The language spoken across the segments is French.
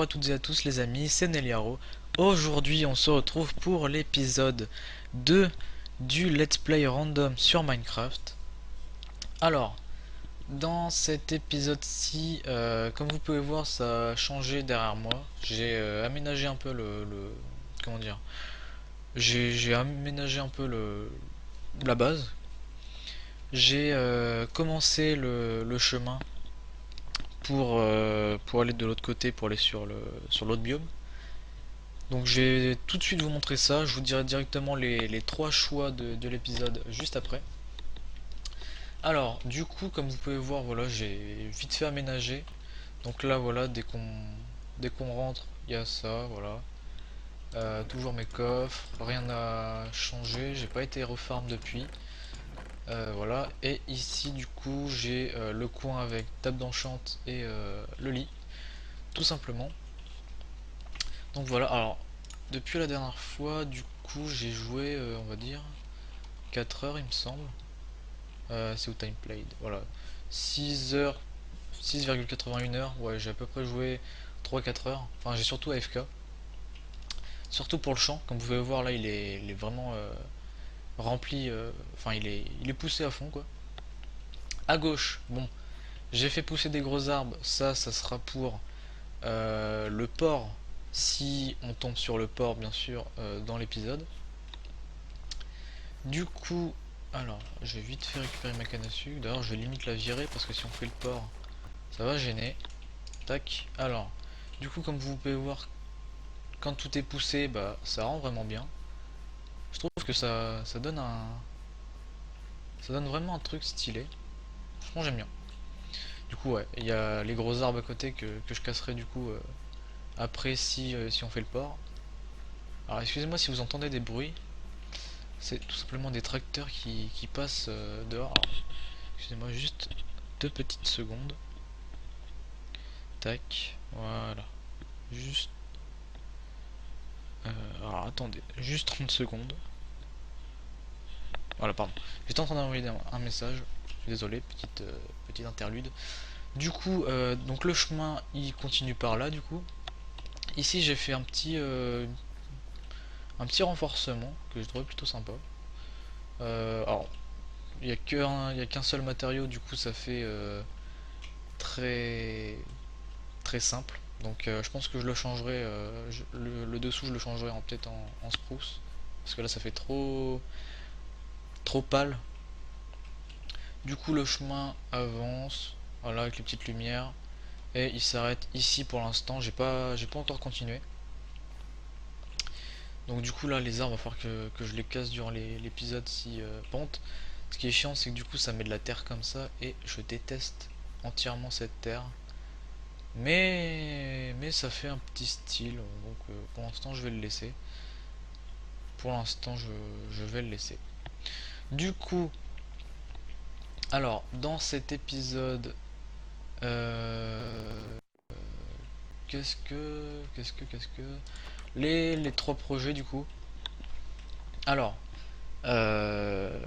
Bonjour à toutes et à tous les amis, c'est Neliaro. Aujourd'hui on se retrouve pour l'épisode 2 du Let's Play Random sur Minecraft. Alors, dans cet épisode-ci, comme vous pouvez voir, ça a changé derrière moi. J'ai aménagé un peu comment dire? J'ai aménagé un peu la base. J'ai commencé le chemin pour aller de l'autre côté, pour aller sur l'autre biome. Donc je vais tout de suite vous montrer ça, je vous dirai directement les trois choix de l'épisode juste après. Alors du coup comme vous pouvez voir voilà j'ai vite fait aménager. Donc là voilà dès qu'on rentre il y a ça voilà. Toujours mes coffres, rien n'a changé, j'ai pas été refarm depuis. Voilà et ici du coup j'ai le coin avec table d'enchant et le lit tout simplement. Donc voilà alors depuis la dernière fois du coup j'ai joué on va dire 4 heures il me semble. C'est au time played. Voilà. 6 heures, 6,81 heures. Ouais, j'ai à peu près joué 3-4 heures. Enfin, j'ai surtout AFK. Surtout pour le champ. Comme vous pouvez voir là, il est vraiment rempli. Enfin, il est poussé à fond quoi. À gauche, bon, j'ai fait pousser des gros arbres. Ça sera pour le porc. Si on tombe sur le porc, bien sûr, dans l'épisode. Du coup, alors, je vais vite fait récupérer ma canne à sucre. D'ailleurs, je vais limite la virer parce que si on fait le porc, ça va gêner. Tac. Alors, du coup, comme vous pouvez voir, quand tout est poussé, bah, ça rend vraiment bien. Je trouve que ça donne vraiment un truc stylé. Franchement, j'aime bien. Du coup, ouais, il y a les gros arbres à côté que je casserai du coup après si on fait le port. Alors, excusez-moi si vous entendez des bruits. C'est tout simplement des tracteurs qui passent dehors. Alors, excusez-moi juste 2 petites secondes. Tac. Voilà. Juste. Alors, attendez. Juste 30 secondes. Voilà, pardon. J'étais en train d'envoyer un message. Je suis désolé, petite interlude. Du coup, donc le chemin, il continue par là, du coup. Ici, j'ai fait un petit renforcement que je trouve plutôt sympa. Alors, il y a qu'un seul matériau, du coup, ça fait très très simple. Donc, je pense que je le changerai. Le dessous, je le changerai peut-être en spruce, parce que là, ça fait trop pâle. Du coup le chemin avance, voilà avec les petites lumières, et il s'arrête ici pour l'instant, j'ai pas encore continué. Donc du coup là les arbres, il va falloir que je les casse durant l'épisode si pente. Ce qui est chiant c'est que du coup ça met de la terre comme ça, et je déteste entièrement cette terre. Mais ça fait un petit style, donc pour l'instant je vais le laisser. Pour l'instant je vais le laisser. Du coup, alors dans cet épisode, euh, qu'est-ce que les trois projets du coup. Alors, euh,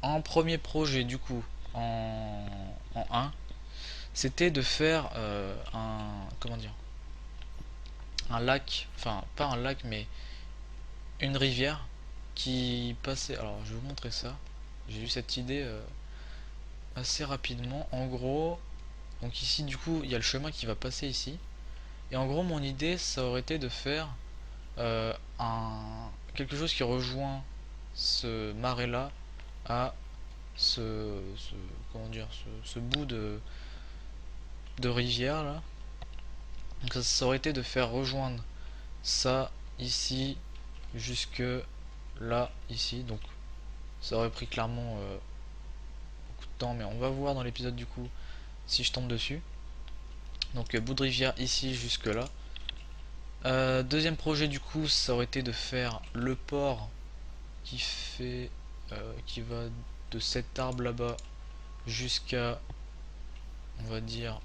en premier projet du coup, en un, c'était de faire comment dire, un lac, enfin pas un lac mais une rivière qui passait. Alors, je vais vous montrer ça. J'ai eu cette idée assez rapidement. En gros, donc ici du coup, il y a le chemin qui va passer ici. Et en gros, mon idée, ça aurait été de faire euh, un, quelque chose qui rejoint ce marais là à ce comment dire ce bout de rivière là. Donc ça aurait été de faire rejoindre ça ici jusque là ici. Donc ça aurait pris clairement beaucoup de temps, mais on va voir dans l'épisode du coup si je tombe dessus. Donc bout de rivière ici jusque là. Deuxième projet du coup, ça aurait été de faire le port qui va de cet arbre là-bas jusqu'à, on va dire,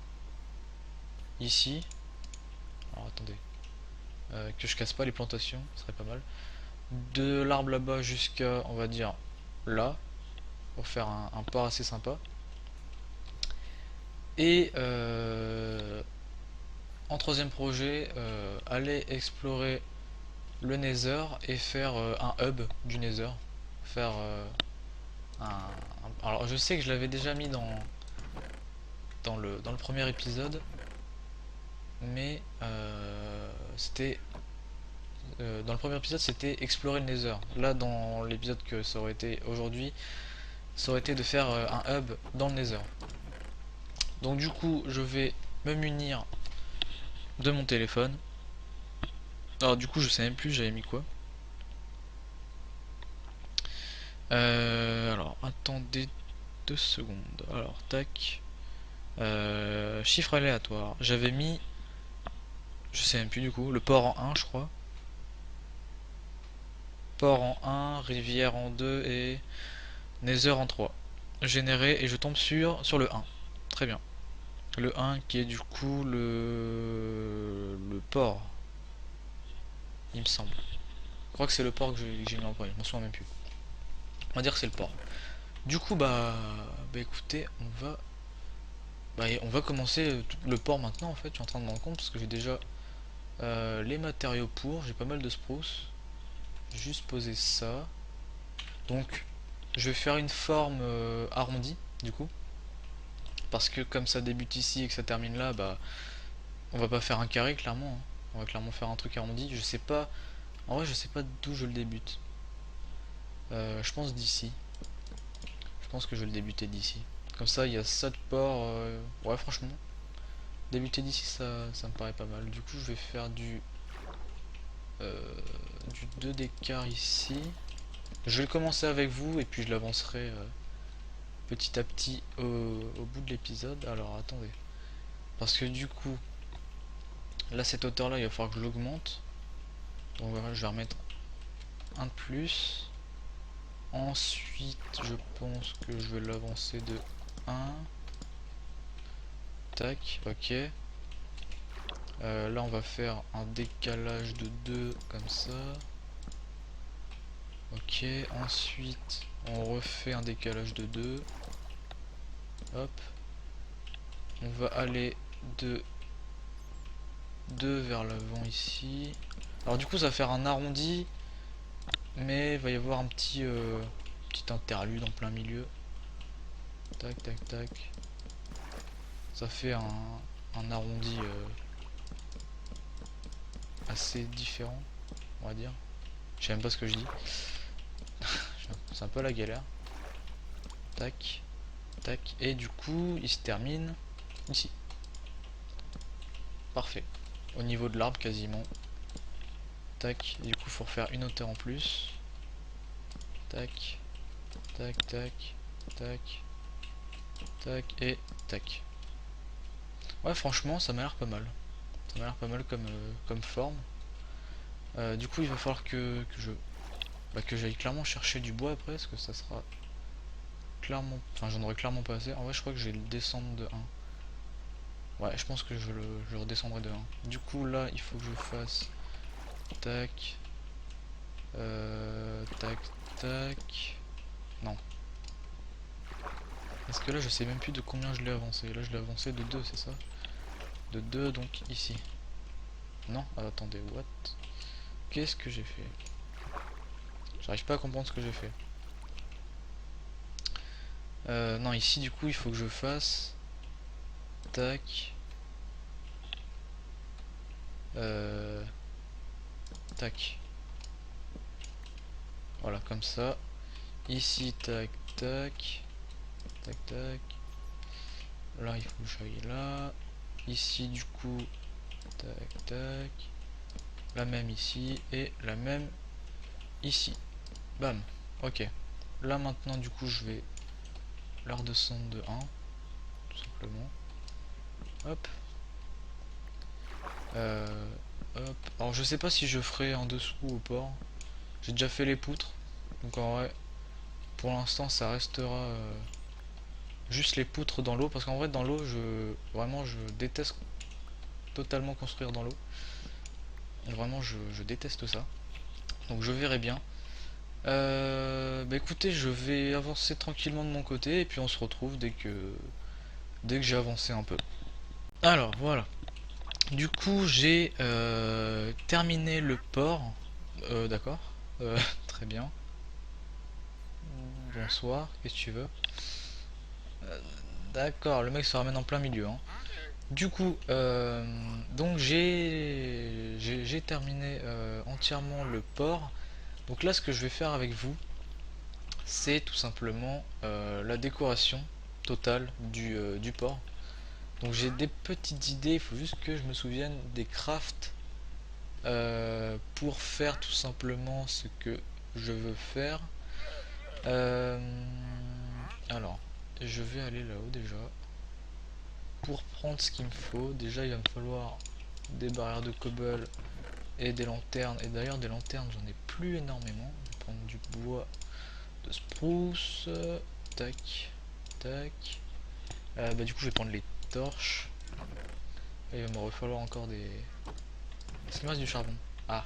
ici. Alors attendez, que je casse pas les plantations, ce serait pas mal. De l'arbre là-bas jusqu'à, on va dire, là, pour faire un port assez sympa. Et en troisième projet, aller explorer le Nether et faire un hub du Nether. Faire alors je sais que je l'avais déjà mis dans le premier épisode, mais dans le premier épisode c'était explorer le Nether. Là dans l'épisode que ça aurait été aujourd'hui, ça aurait été de faire un hub dans le Nether. Donc du coup je vais me munir de mon téléphone. Alors du coup je sais même plus j'avais mis quoi. Alors attendez 2 secondes. Alors tac. Chiffre aléatoire. J'avais mis, je sais même plus du coup, le port en 1 je crois. Port en 1, rivière en 2 et Nether en 3. Généré et je tombe sur le 1. Très bien. Le 1 qui est du coup le port, il me semble. Je crois que c'est le port que j'ai mis en premier, je m'en souviens même plus. On va dire que c'est le port. Du coup bah écoutez, on va commencer le port maintenant en fait, je suis en train de me rendre compte parce que j'ai déjà les matériaux pour, j'ai pas mal de spruce. Juste poser ça. Donc je vais faire une forme arrondie du coup. Parce que comme ça débute ici et que ça termine là, bah on va pas faire un carré clairement, hein. On va clairement faire un truc arrondi. Je sais pas. En vrai je sais pas d'où je le débute. Je pense d'ici. Je pense que je vais le débuter d'ici. Comme ça il y a ça de port. Ouais franchement. Débuter d'ici ça me paraît pas mal. Du coup je vais faire du 2 d'écart ici. Je vais le commencer avec vous et puis je l'avancerai petit à petit au bout de l'épisode. Alors attendez. Parce que du coup, là cette hauteur là il va falloir que je l'augmente. Donc voilà, je vais remettre un de plus. Ensuite je pense que je vais l'avancer de 1. Tac, ok. Là on va faire un décalage de 2 comme ça. Ok, ensuite on refait un décalage de 2. Hop. On va aller de 2 vers l'avant ici. Alors du coup ça va faire un arrondi, mais il va y avoir un petit interlude en plein milieu. Tac tac tac. Ça fait un arrondi assez différent, on va dire. Je sais même pas ce que je dis. C'est un peu la galère. Tac tac. Et du coup il se termine ici. Parfait. Au niveau de l'arbre quasiment. Tac. Et du coup il faut refaire une hauteur en plus. Tac tac tac tac tac et tac. Ouais franchement ça m'a l'air pas mal. Ça m'a l'air pas mal comme forme. Du coup il va falloir que j'aille clairement chercher du bois après parce que ça sera clairement. Enfin j'en aurai clairement pas assez. En vrai je crois que je vais le descendre de 1. Ouais je pense que je redescendrai de 1. Du coup là il faut que je fasse tac tac tac. Non. Parce que là je sais même plus de combien je l'ai avancé. Là je l'ai avancé de 2 c'est ça. De 2 donc ici. Non attendez what. Qu'est-ce que j'ai fait? J'arrive pas à comprendre ce que j'ai fait. Non, ici du coup il faut que je fasse tac tac. Voilà, comme ça. Ici tac tac tac tac. Là il faut que j'aille là. Ici du coup tac tac. La même ici et la même ici. Bam. Ok. Là maintenant du coup je vais la redescendre de 1 tout simplement. Hop. Hop. Alors je sais pas si je ferai en dessous au port. J'ai déjà fait les poutres. Donc en vrai, pour l'instant ça restera juste les poutres dans l'eau. Parce qu'en vrai dans l'eau, vraiment je déteste totalement construire dans l'eau. Vraiment je déteste ça. Donc je verrai bien. Bah écoutez, je vais avancer tranquillement de mon côté. Et puis on se retrouve dès que j'ai avancé un peu. Alors voilà. Du coup, j'ai terminé le port. D'accord. Très bien. Bonsoir, qu'est-ce que tu veux? D'accord, le mec se ramène en plein milieu, hein. Du coup, donc j'ai terminé entièrement le port. Donc là, ce que je vais faire avec vous, c'est tout simplement la décoration totale du port. Donc j'ai des petites idées, il faut juste que je me souvienne des crafts pour faire tout simplement ce que je veux faire. Euh, alors, je vais aller là-haut déjà. Pour prendre ce qu'il me faut, déjà il va me falloir des barrières de cobble et des lanternes. Et d'ailleurs des lanternes j'en ai plus énormément. Je vais prendre du bois de spruce. Tac, tac. Bah du coup je vais prendre les torches. Et il va me falloir encore des... Est-ce qu'il me reste du charbon? Ah,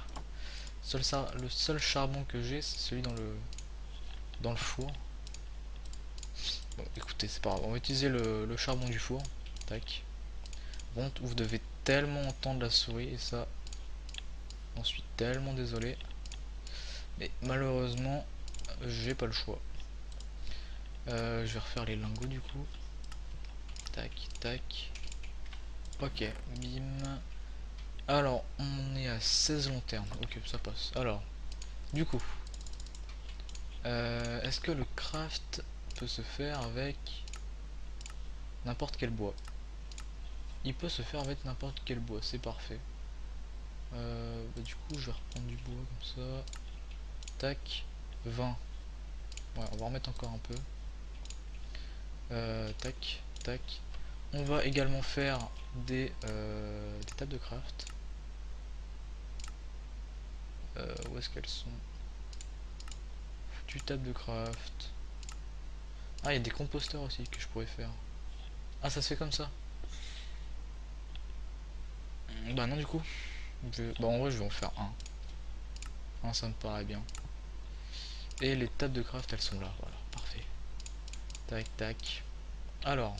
le seul charbon que j'ai c'est celui dans le four. Bon écoutez c'est pas grave, on va utiliser le charbon du four. Tac. Bon, vous devez tellement entendre la souris et ça, j'en suis tellement désolé. Mais malheureusement, j'ai pas le choix. Je vais refaire les lingots du coup. Tac, tac. Ok, bim. Alors, on est à 16 lanternes. Ok, ça passe. Alors, du coup, est-ce que le craft peut se faire avec n'importe quel bois? Il peut se faire avec n'importe quel bois, c'est parfait. Bah, du coup, je vais reprendre du bois comme ça. Tac, 20. Ouais, on va en mettre encore un peu. Tac, tac. On va également faire des tables de craft. Où est-ce qu'elles sont? Du table de craft. Ah, il y a des composteurs aussi que je pourrais faire. Ah, ça se fait comme ça. Bah non, du coup. Bah en vrai, je vais en faire un. Un, ça me paraît bien. Et les tables de craft, elles sont là. Voilà, parfait. Tac, tac. Alors,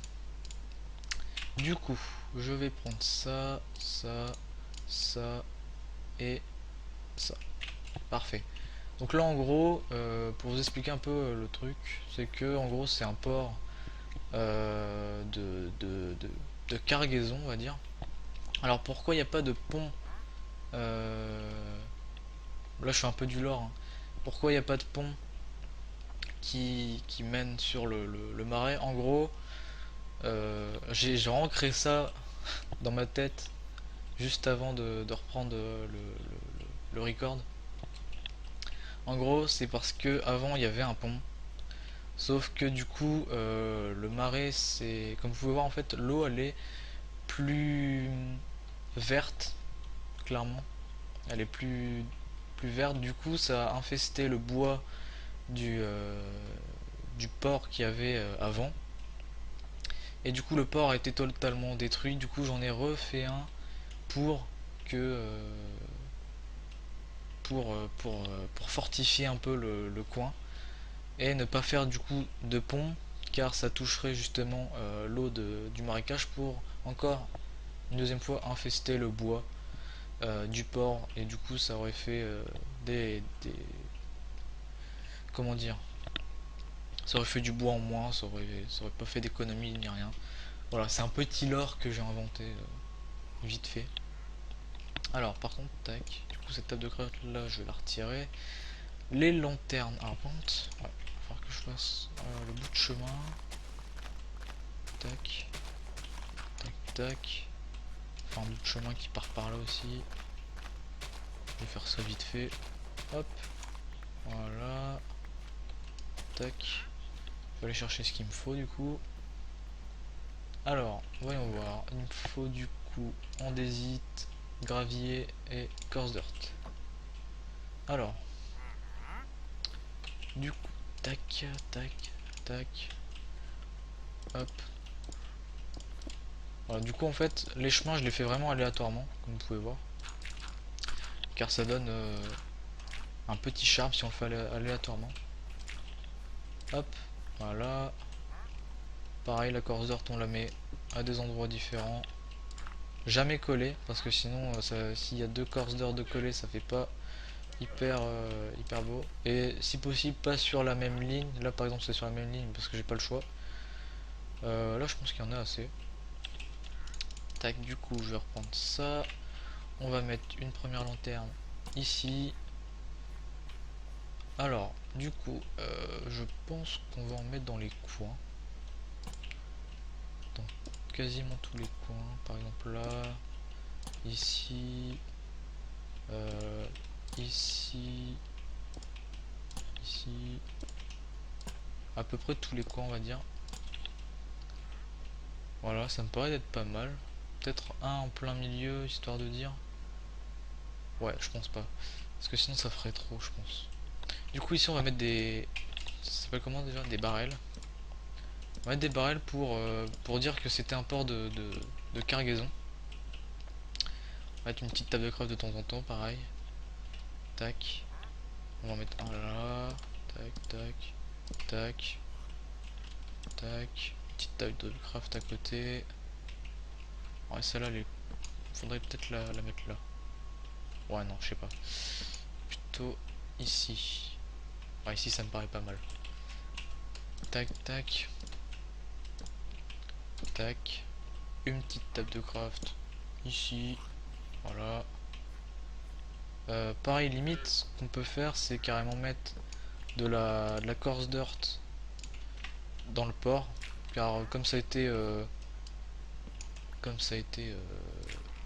du coup, je vais prendre ça, ça, ça et ça. Parfait. Donc là en gros, pour vous expliquer un peu le truc, c'est que en gros c'est un port de cargaison on va dire. Alors pourquoi il n'y a pas de pont là je fais un peu du lore, hein. Pourquoi il n'y a pas de pont qui mène sur le marais? En gros, j'ai vraiment créé ça dans ma tête juste avant de reprendre le record. En gros c'est parce que avant il y avait un pont. Sauf que du coup, le marais, c'est... Comme vous pouvez voir, en fait, l'eau, elle est plus verte, clairement. Elle est plus verte. Du coup, ça a infesté le bois du port qu'il y avait avant. Et du coup, le port a été totalement détruit. Du coup, j'en ai refait un pour que... pour fortifier un peu le coin. Et ne pas faire du coup de pont car ça toucherait justement l'eau du marécage pour encore une deuxième fois infester le bois du port et du coup ça aurait fait comment dire, ça aurait fait du bois en moins, ça aurait pas fait d'économie ni rien. Voilà, c'est un petit lore que j'ai inventé vite fait. Alors par contre, tac, du coup cette table de craft là je vais la retirer. Les lanternes, alors par contre, ouais, il va falloir que je fasse le bout de chemin. Tac, tac, tac. Enfin, un bout de chemin qui part par là aussi. Je vais faire ça vite fait. Hop. Voilà. Tac. Je vais aller chercher ce qu'il me faut du coup. Alors, voyons voir. Il me faut du coup andésite, gravier et coarse dirt. Alors, du coup, tac, tac, tac. Hop. Voilà, du coup en fait, les chemins je les fais vraiment aléatoirement, comme vous pouvez voir. Car ça donne un petit charme si on le fait aléatoirement. Hop, voilà. Pareil, la coarse dirt on la met à des endroits différents. jamais coller parce que sinon s'il y a deux courses d'heure de coller ça fait pas hyper beau. Et si possible pas sur la même ligne. Là par exemple c'est sur la même ligne parce que j'ai pas le choix. Là je pense qu'il y en a assez. Tac, du coup je vais reprendre ça. On va mettre une première lanterne ici. Alors du coup je pense qu'on va en mettre dans les coins. Dans quasiment tous les coins. Par exemple là. Ici. Ici. Ici. À peu près tous les coins on va dire. Voilà, ça me paraît d'être pas mal. Peut-être un en plein milieu, histoire de dire. Ouais, je pense pas. Parce que sinon ça ferait trop, je pense. Du coup ici on va mettre des... Ça s'appelle comment déjà? Des barrels. On va mettre des barrels pour dire que c'était un port de cargaison. On va mettre une petite table de craft de temps en temps, pareil. Tac. On va en mettre un là. Tac, tac. Tac. Tac. Petite table de craft à côté. Ouais, celle-là, faudrait peut-être la mettre là. Ouais, non, je sais pas. Plutôt ici. Ouais, ici, ça me paraît pas mal. Tac, tac. Tac. Une petite table de craft. Ici. Voilà. Pareil, limite, ce qu'on peut faire, c'est carrément mettre de la coarse dirt dans le port. Car comme ça a été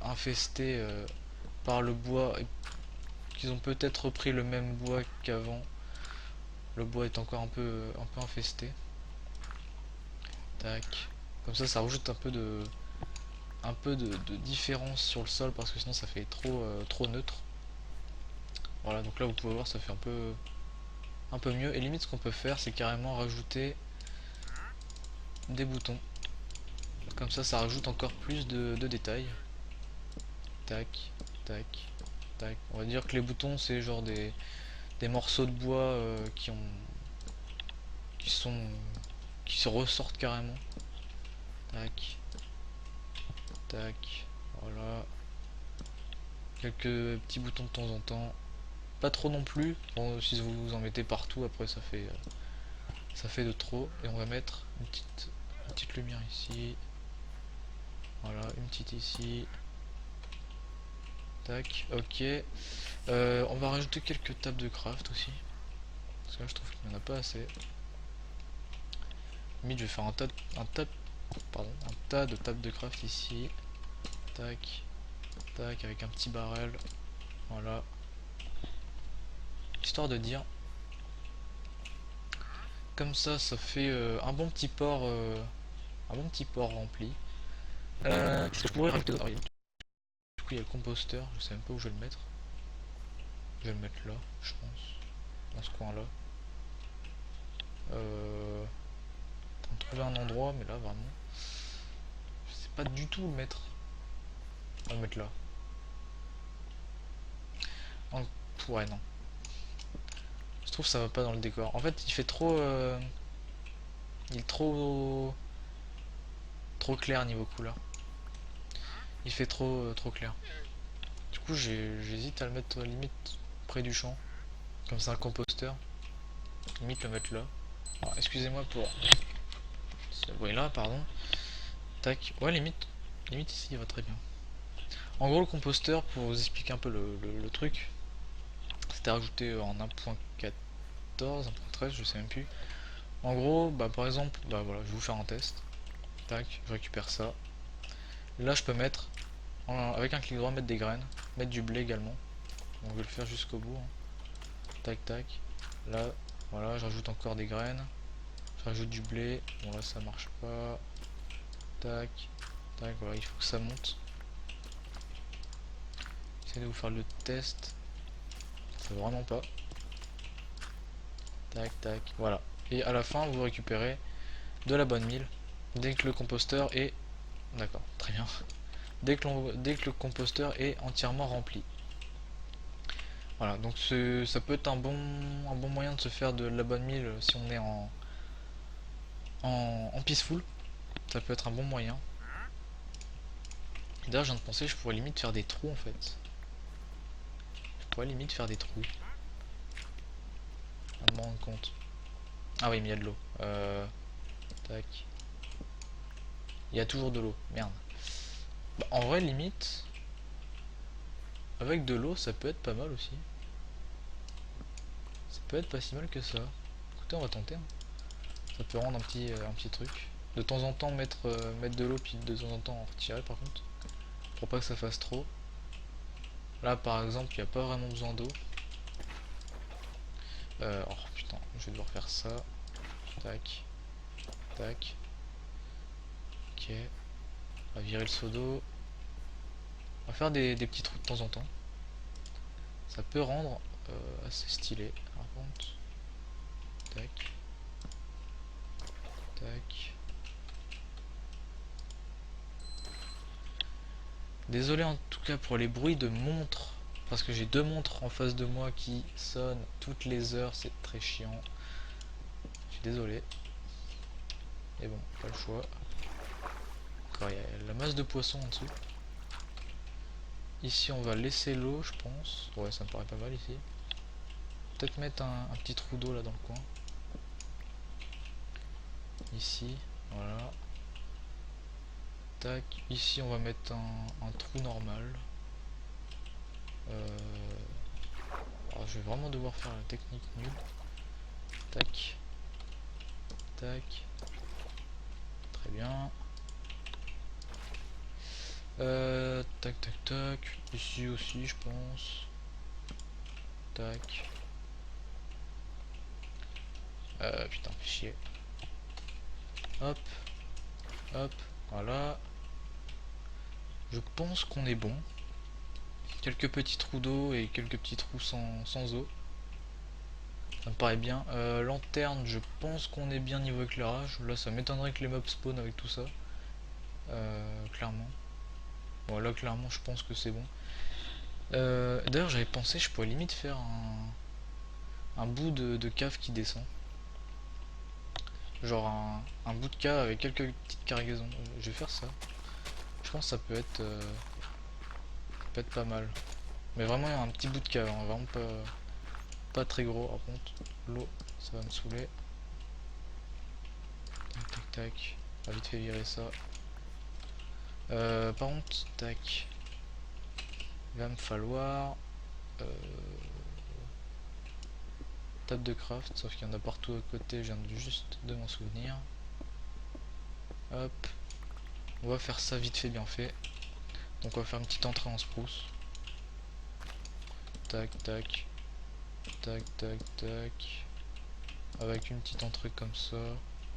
infesté par le bois, et qu'ils ont peut-être repris le même bois qu'avant. Le bois est encore un peu infesté. Tac. Comme ça rajoute un peu de différence sur le sol parce que sinon ça fait trop neutre. Voilà, donc là vous pouvez voir ça fait un peu mieux. Et limite ce qu'on peut faire c'est carrément rajouter des boutons. Comme ça rajoute encore plus de détails. Tac, tac, tac. On va dire que les boutons c'est genre des morceaux de bois qui sont qui se ressortent carrément. Tac, tac, voilà. Quelques petits boutons de temps en temps. Pas trop non plus. Bon, si vous en mettez partout, après ça fait de trop. Et on va mettre une petite lumière ici. Voilà, une petite ici. Tac, ok. On va rajouter quelques tables de craft aussi. Parce que là, je trouve qu'il n'y en a pas assez. Limite, je vais faire un tas de tables de craft ici. Tac, tac, avec un petit barrel. Voilà. Histoire de dire. Comme ça fait un bon petit port rempli. Ce que je pourrais rajouter. Du coup, il y a le composteur. Je sais même pas où je vais le mettre. Je vais le mettre là, je pense. Dans ce coin-là. Euh, on trouver un endroit, mais là, vraiment. Je sais pas du tout où le mettre. On va le mettre là. En- Ouais, non. Je trouve que ça va pas dans le décor. En fait, il fait trop. Il est trop clair niveau couleur. Il fait trop clair. Du coup, j'hésite à le mettre limite près du champ. Comme c'est un composteur. Limite le mettre là. Alors, excusez-moi pour ce bruit-là, pardon. Tac. Ouais, limite ici, il va très bien. En gros, le composteur, pour vous expliquer un peu le truc, c'était rajouté en 1.14, 1.13, je sais même plus. En gros, bah par exemple, bah voilà, je vais vous faire un test. Tac, je récupère ça. Là, je peux mettre, avec un clic droit, mettre des graines, mettre du blé également. Donc, je vais le faire jusqu'au bout, hein. Tac, tac. Là, voilà, je rajoute encore des graines. Je rajoute du blé. Bon, là, ça marche pas. Tac, tac, voilà, il faut que ça monte. J'essaie de vous faire le test. Ça fait vraiment pas. Tac, tac, voilà. Et à la fin, vous récupérez de la bonne mille. Dès que le composteur est... D'accord, très bien. Dès que le composteur est entièrement rempli. Voilà, donc ça peut être un bon moyen de se faire de la bonne mille si on est en peaceful. Ça peut être un bon moyen. D'ailleurs, je viens de penser, je pourrais limite faire des trous en fait. Je pourrais limite faire des trous. À me rendre compte. Ah oui, mais il y a de l'eau. Tac. Il y a toujours de l'eau. Merde. Bah, en vrai, limite, avec de l'eau, ça peut être pas mal aussi. Ça peut être pas si mal que ça. Écoutez, on va tenter, hein. Ça peut rendre un petit truc. De temps en temps, mettre de l'eau, puis de temps en temps en retirer par contre. Pour pas que ça fasse trop. Là, par exemple, il n'y a pas vraiment besoin d'eau. Oh putain, je vais devoir faire ça. Tac. Tac. Ok. On va virer le seau d'eau. On va faire des petits trous de temps en temps. Ça peut rendre assez stylé. Par contre. Tac. Tac. Désolé en tout cas pour les bruits de montres. Parce que j'ai deux montres en face de moi qui sonnent toutes les heures. C'est très chiant. Je suis désolé. Mais bon, pas le choix. Encore, il y a la masse de poissons en dessous. Ici, on va laisser l'eau, je pense. Ouais, ça me paraît pas mal ici. Peut-être mettre un petit trou d'eau là dans le coin. Ici, voilà. Tac. Ici, on va mettre un trou normal. Alors, je vais vraiment devoir faire la technique nulle. Tac. Tac. Très bien. Tac, tac, tac. Ici aussi, je pense. Tac. Putain, fais chier. Hop. Hop. Voilà. Je pense qu'on est bon. Quelques petits trous d'eau et quelques petits trous sans eau. Ça me paraît bien. Lanterne, je pense qu'on est bien niveau éclairage. Là, ça m'étonnerait que les mobs spawn avec tout ça. Clairement. Bon, là, clairement, je pense que c'est bon. D'ailleurs, j'avais pensé, je pourrais limite faire un bout de cave qui descend. Genre un bout de cave avec quelques petites cargaisons. Je vais faire ça. Je pense que ça peut être pas mal. Mais vraiment, un petit bout de cave, hein, vraiment pas très gros. Par contre, l'eau, ça va me saouler. Tac, tac, tac. On va vite fait virer ça. Par contre, tac. Il va me falloir table de craft, sauf qu'il y en a partout à côté, je viens juste de m'en souvenir. Hop. On va faire ça vite fait bien fait. Donc on va faire une petite entrée en spruce. Tac, tac. Tac, tac, tac. Avec une petite entrée comme ça.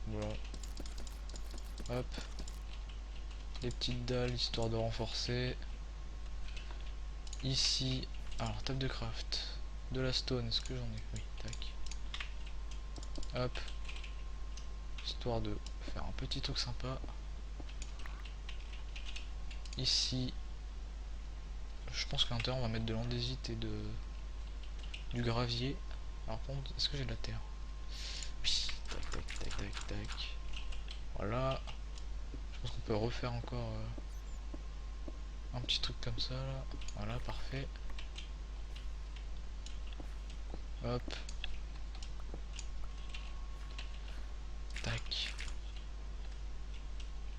Voilà. Hop. Les petites dalles histoire de renforcer. Ici. Alors, table de craft. De la stone, est-ce que j'en ai? Oui, tac. Hop. Histoire de faire un petit truc sympa. Ici. Je pense qu'à l'intérieur on va mettre de l'andésite et du gravier. Par contre, est-ce que j'ai de la terre? Oui. Tac, tac, tac, tac, tac. Voilà. Je pense qu'on peut refaire encore un petit truc comme ça là. Voilà, parfait. Hop. Tac.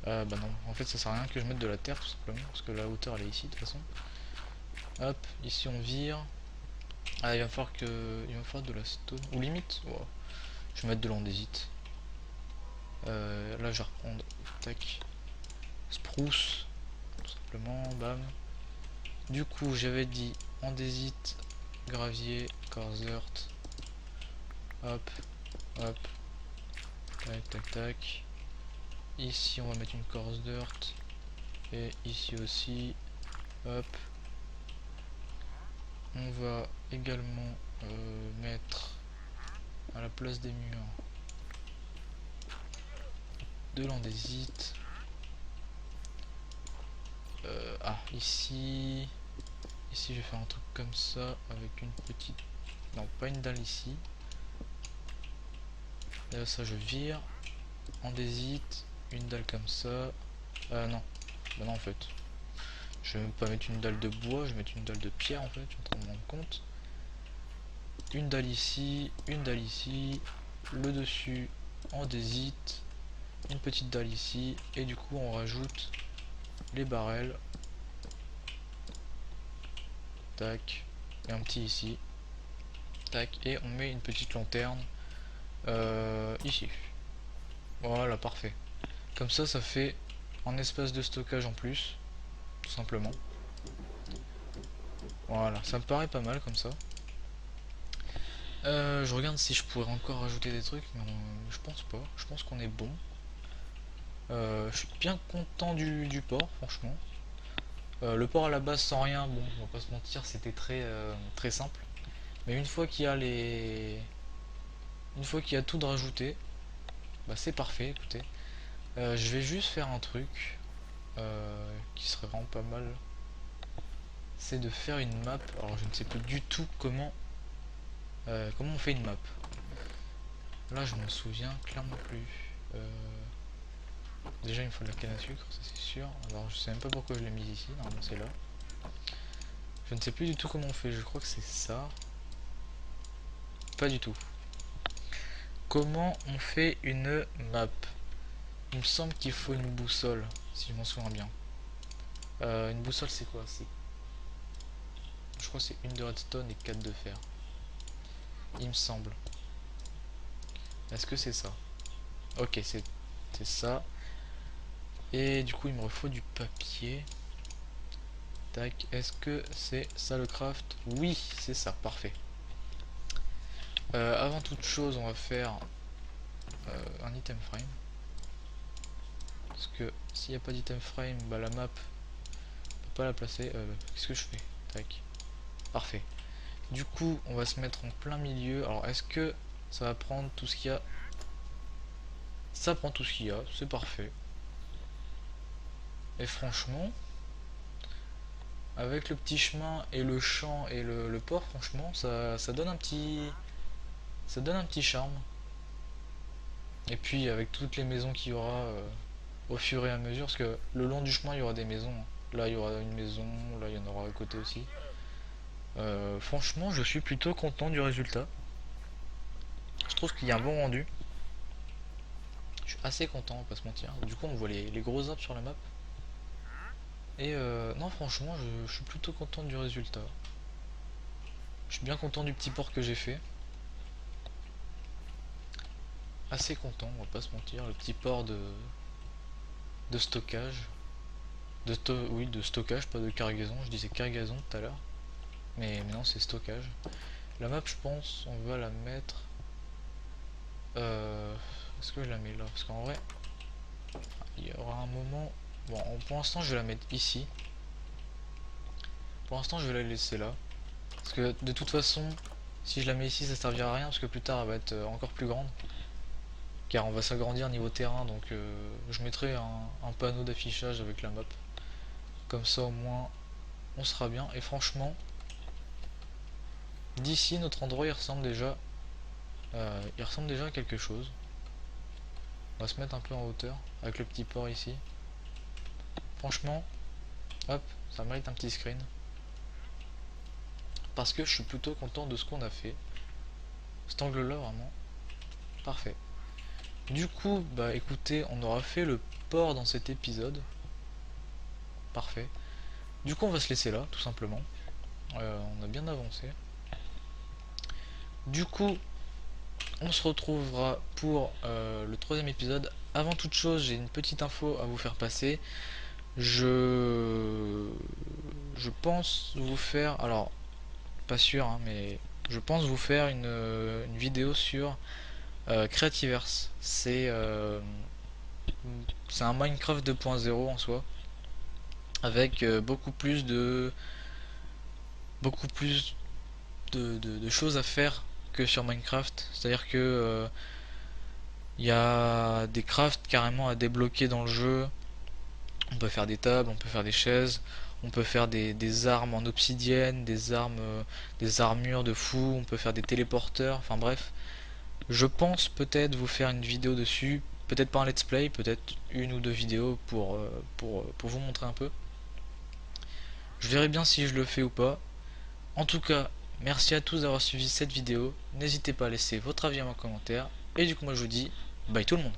Bah non, en fait ça sert à rien que je mette de la terre tout simplement, parce que la hauteur elle est ici de toute façon. Hop, ici on vire. Ah, il va falloir de la stone. Ou limite, wow. Je vais mettre de l'andésite. Là je vais reprendre. Tac. Spruce. Tout simplement, bam. Du coup j'avais dit andésite, gravier, coarse earth. Hop, hop. Tac, tac, tac. Ici on va mettre une coarse dirt. Et ici aussi. Hop. On va également mettre à la place des murs de l'andésite. Ici. Ici je vais faire un truc comme ça avec une petite. Non, pas une dalle ici. Là ça je vire. Andésite. Une dalle comme ça. Non. Bah non en fait. Je vais même pas mettre une dalle de bois, je vais mettre une dalle de pierre en fait, je suis en train de me rendre compte. Une dalle ici, le dessus en andésite, une petite dalle ici, et du coup on rajoute les barrels. Tac, et un petit ici. Tac, et on met une petite lanterne ici. Voilà, parfait. Comme ça fait un espace de stockage en plus, tout simplement. Voilà, ça me paraît pas mal comme ça. Je regarde si je pourrais encore rajouter des trucs, mais je pense pas. Je pense qu'on est bon. Je suis bien content du port, franchement. Le port à la base sans rien, bon, on va pas se mentir, c'était très simple. Mais une fois qu'il y a une fois qu'il y a tout de rajouté, bah c'est parfait. Écoutez, je vais juste faire un truc qui serait vraiment pas mal. C'est de faire une map. Alors je ne sais plus du tout comment on fait une map. Là je m'en souviens clairement plus. Déjà il me faut de la canne à sucre, ça c'est sûr. Alors je sais même pas pourquoi je l'ai mis ici, normalement c'est là. Je ne sais plus du tout comment on fait, je crois que c'est ça. Pas du tout. Comment on fait une map? Il me semble qu'il faut une boussole, si je m'en souviens bien. Une boussole c'est quoi? Je crois que c'est une de redstone et 4 de fer. Il me semble. Est-ce que c'est ça? Ok, c'est ça. Et du coup il me refaut du papier. Tac, est-ce que c'est ça le craft? Oui, c'est ça, parfait. Avant toute chose, on va faire un item frame. Parce que s'il n'y a pas d'item frame, bah la map, on peut pas la placer. Qu'est-ce que je fais? Tac, parfait. Du coup, on va se mettre en plein milieu. Alors, est-ce que ça va prendre tout ce qu'il y a? Ça prend tout ce qu'il y a, c'est parfait. Et franchement, avec le petit chemin et le champ et le port, franchement, ça donne un petit charme. Et puis avec toutes les maisons qu'il y aura au fur et à mesure, parce que le long du chemin il y aura des maisons. Là il y aura une maison, là il y en aura à côté aussi. Franchement, je suis plutôt content du résultat. Je trouve qu'il y a un bon rendu. Je suis assez content, on va pas se mentir. Du coup, on voit les gros arbres sur la map. Et non, franchement, je suis plutôt content du résultat. Je suis bien content du petit port que j'ai fait. Assez content, on va pas se mentir. Le petit port de stockage. Oui, de stockage, pas de cargaison. Je disais cargaison tout à l'heure. Mais non, c'est stockage. La map, je pense, on va la mettre. Est-ce que je la mets là? Parce qu'en vrai, il y aura un moment. Bon, pour l'instant, je vais la mettre ici. Pour l'instant, je vais la laisser là. Parce que de toute façon, si je la mets ici, ça servira à rien. Parce que plus tard, elle va être encore plus grande. Car on va s'agrandir niveau terrain. Donc, je mettrai un panneau d'affichage avec la map. Comme ça, au moins, on sera bien. Et franchement, d'ici, notre endroit, il ressemble déjà. À quelque chose. On va se mettre un peu en hauteur avec le petit port ici. Franchement, hop, ça mérite un petit screen. Parce que je suis plutôt content de ce qu'on a fait. Cet angle là vraiment parfait. Du coup, bah écoutez, on aura fait le port dans cet épisode. Parfait. Du coup on va se laisser là, tout simplement. On a bien avancé. Du coup, on se retrouvera pour le troisième épisode. Avant toute chose, j'ai une petite info à vous faire passer. Je pense vous faire, alors pas sûr, hein, mais je pense vous faire une vidéo sur Creativerse. C'est un Minecraft 2.0 en soi, avec beaucoup plus de choses à faire que sur Minecraft. C'est-à-dire que il y a des crafts carrément à débloquer dans le jeu. On peut faire des tables, on peut faire des chaises, on peut faire des armes en obsidienne, des armures de fou, on peut faire des téléporteurs, enfin bref. Je pense peut-être vous faire une vidéo dessus, peut-être pas un let's play, peut-être une ou deux vidéos pour vous montrer un peu. Je verrai bien si je le fais ou pas. En tout cas, merci à tous d'avoir suivi cette vidéo. N'hésitez pas à laisser votre avis en commentaire. Et du coup, moi je vous dis bye tout le monde.